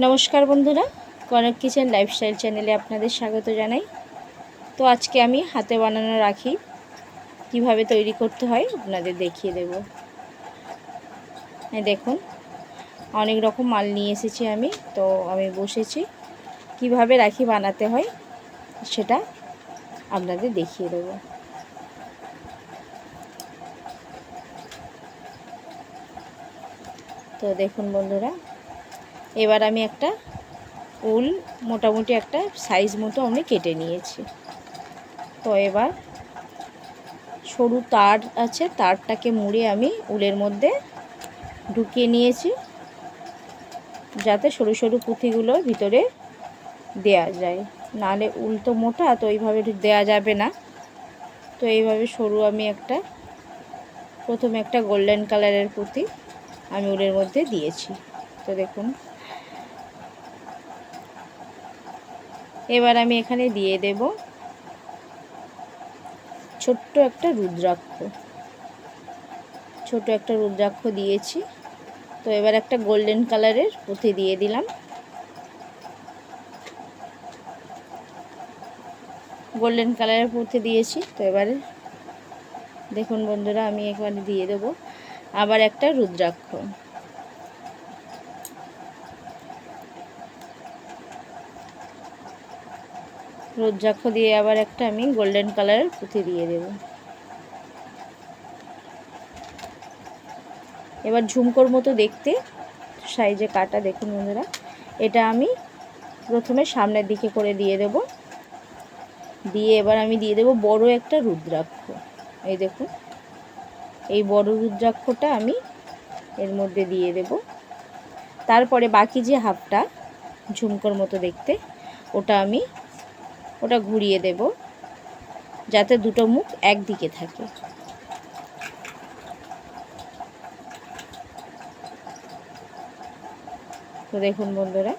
নমস্কার বন্ধুরা, Kanak kitchen lifestyle চ্যানেলে আপনাদের স্বাগত জানাই। তো আজকে আমি হাতে বানানো রাখি কিভাবে তৈরি করতে হয় আপনাদের দেখিয়ে দেব। এই দেখুন, অনেক রকম মাল নিয়ে এসেছি আমি। তো আমি বসেছি কিভাবে রাখি বানাতে হয় সেটা আপনাদের দেখিয়ে দেব। তো দেখুন বন্ধুরা, এবার আমি একটা উল মোটামুটি একটা সাইজ মতো আমি কেটে নিয়েছি। তো এবার সরু তার আছে, তারটাকে মুড়ে আমি উলের মধ্যে ঢুকিয়ে নিয়েছি যাতে সরু সরু পুঁথিগুলো ভিতরে দেয়া যায়। নাহলে উল তো মোটা, তো এইভাবে দেয়া যাবে না। তো এইভাবে সরু আমি প্রথমে একটা গোল্ডেন কালারের পুঁথি আমি উলের মধ্যে দিয়েছি। তো দেখুন, এবার আমি এখানে দিয়ে দেব ছোট্ট একটা রুদ্রাক্ষ দিয়েছি। তো এবার একটা গোল্ডেন কালারের পুঁথি দিয়ে দিলাম। গোল্ডেন কালারের পুঁথি দিয়েছি। তো এবারে দেখুন বন্ধুরা, আমি এখানে দিয়ে দেব আবার একটা রুদ্রাক্ষ। দিয়ে আবার একটা আমি গোল্ডেন কালারের পুঁথি দিয়ে দেব। এবার ঝুমকোর মতো দেখতে সাইজে কাটা, দেখুন বন্ধুরা, এটা আমি প্রথমে সামনের দিকে করে দিয়ে দেব। দিয়ে এবার আমি দিয়ে দেব বড় একটা রুদ্রাক্ষ। এই দেখুন, এই বড় রুদ্রাক্ষটা আমি এর মধ্যে দিয়ে দেব। তারপরে বাকি যে হাফটা ঝুমকোর মতো দেখতে, ওটা ঘুরিয়ে দেব যাতে দুটো মুখ একদিকে থাকে। তো দেখুন বন্ধুরা,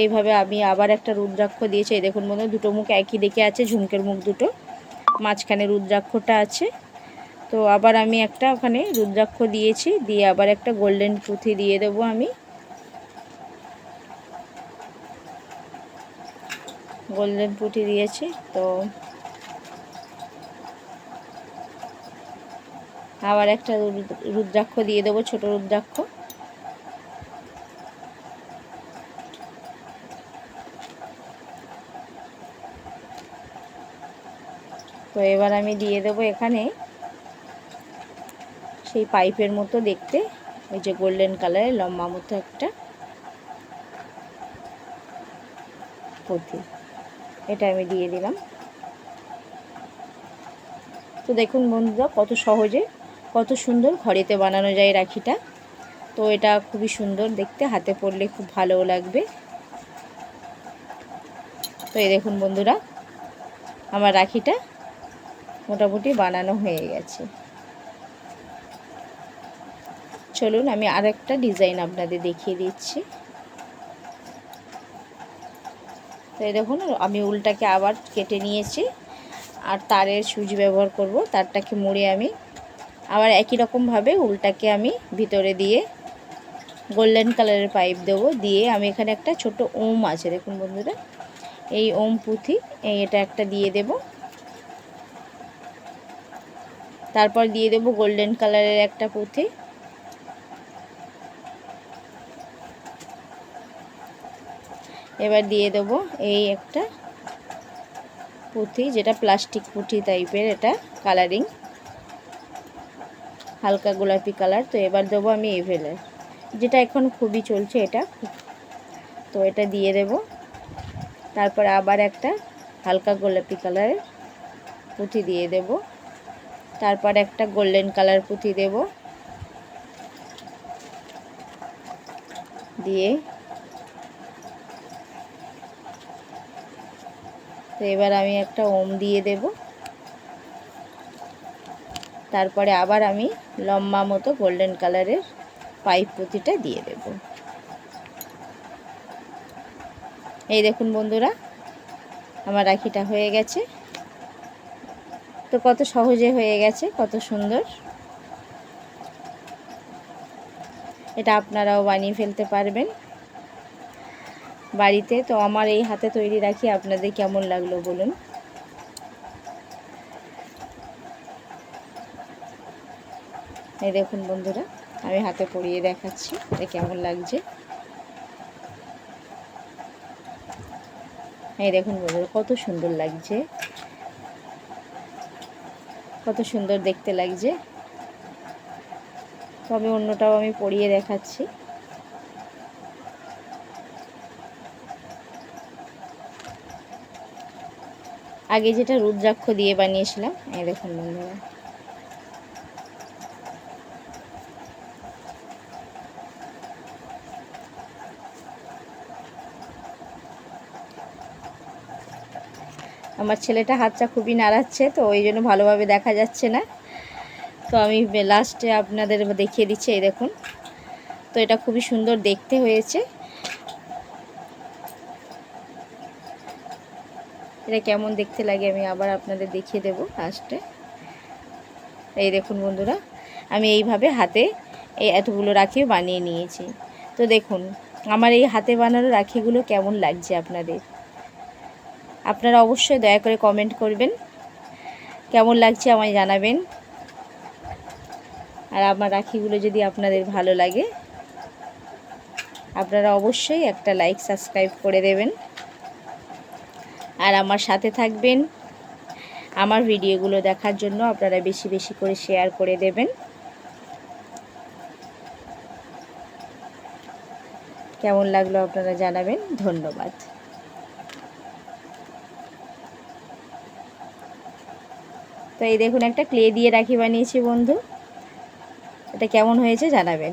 এইভাবে আমি আবার একটা রুদ্রাক্ষ দিয়েছি। এই দেখুন বন্ধুরা, দুটো মুখ একই দিকে আছে, ঝুমকের মুখ দুটো, মাঝখানে রুদ্রাক্ষটা আছে। তো আবার আমি একটা ওখানে রুদ্রাক্ষ দিয়েছি, দিয়ে আবার একটা গোল্ডেন পুঁথি দিয়ে দেবো আমি। গোল্ডেন পুঁথি দিয়েছি। তো আবার একটা রুদ্রাক্ষ দিয়ে দেবো, ছোট রুদ্রাক্ষ। তো এবার আমি দিয়ে দেবো এখানে সেই পাইপের মতো দেখতে, ওই যে গোল্ডেন কালারের লম্বা মতো একটা পুঁথি, এটা আমি দিয়ে দিলাম। তো দেখুন বন্ধুরা, কত সহজে কত সুন্দর ঘরেতে বানানো যায় রাখিটা। তো এটা খুবই সুন্দর দেখতে, হাতে পরলে খুব ভালোও লাগবে। তো এই দেখুন বন্ধুরা, আমার রাখিটা মোটামুটি বানানো হয়ে গেছে। চলুন আমি আরেকটা ডিজাইন আপনাদের দেখিয়ে দিচ্ছি। তো এই দেখুন, আমি উলটাকে আবার কেটে নিয়েছি আর তারের সুচ ব্যবহার করব। তারটাকে মুড়ে আমি আবার একই রকমভাবে উলটাকে আমি ভিতরে দিয়ে গোল্ডেন কালারের পাইপ দেবো। দিয়ে আমি এখানে একটা ছোট ওম আছে, দেখুন বন্ধুরা, এই ওম পুঁথি এটা একটা দিয়ে দেব। তারপর দিয়ে দেব গোল্ডেন কালারের একটা পুঁথি। এবার দিয়ে দেব এই একটা পুঁথি, যেটা প্লাস্টিক পুঁথি টাইপের, এটা কালারিং হালকা গোলাপি কালার। তো এবার দেবো আমি এভেলের, যেটা এখন খুবই চলছে এটা। তো এটা দিয়ে দেব। তারপর আবার একটা হালকা গোলাপি কালারের পুঁথি দিয়ে দেব। তারপর একটা গোল্ডেন কালার পুঁথি দেব। দিয়ে তো এবার আমি একটা ওম দিয়ে দেব। তারপরে আবার আমি লম্বা মতো গোল্ডেন কালারের পাইপ পুঁথিটা দিয়ে দেব। এই দেখুন বন্ধুরা, আমার রাখিটা হয়ে গেছে। তো কত সহজে হয়ে গেছে, কত সুন্দর। এটা আপনারাও বানিয়ে ফেলতে পারবেন বাড়িতে। তো আমার এই হাতে তৈরি রাখি আপনাদের কেমন লাগলো বলুন। এই দেখুন বন্ধুরা, আমি হাতে পরিয়ে দেখাচ্ছি এটা কেমন লাগছে। এই দেখুন বন্ধুরা, কত সুন্দর লাগছে, কত সুন্দর দেখতে লাগছে। তো আমি অন্যটাও আমি পরিয়ে দেখাচ্ছি। আগে যেটা রুদ্রাক্ষ দিয়ে বানিয়েছিলাম, এই দেখুন বন্ধুরা। আমার ছেলেটা হাতটা খুবই নাড়াচ্ছে, তো ওই জন্য ভালোভাবে দেখা যাচ্ছে না। তো আমি লাস্টে আপনাদের দেখিয়ে দিচ্ছি। এই দেখুন, তো এটা খুবই সুন্দর দেখতে হয়েছে। এটা কেমন দেখতে লাগে আমি আবার আপনাদের দেখিয়ে দেব লাস্টে। এই দেখুন বন্ধুরা, আমি এইভাবে হাতে এই এতগুলো রাখি বানিয়ে নিয়েছি। তো দেখুন আমার এই হাতে বানানো রাখিগুলো কেমন লাগছে আপনাদের। আপনারা অবশ্যই দয়া করে কমেন্ট করবেন, কেমন লাগছে আমায় জানাবেন। আর আমার রাখিগুলো যদি আপনাদের ভালো লাগে, আপনারা অবশ্যই একটা লাইক সাবস্ক্রাইব করে দেবেন আর আমার সাথে থাকবেন। আমার ভিডিওগুলো দেখার জন্য আপনারা বেশি বেশি করে শেয়ার করে দেবেন। কেমন লাগলো আপনারা জানাবেন। ধন্যবাদ। তো এই দেখুন, একটা ক্লে দিয়ে রাখি বানিয়েছি বন্ধু, এটা কেমন হয়েছে জানাবেন।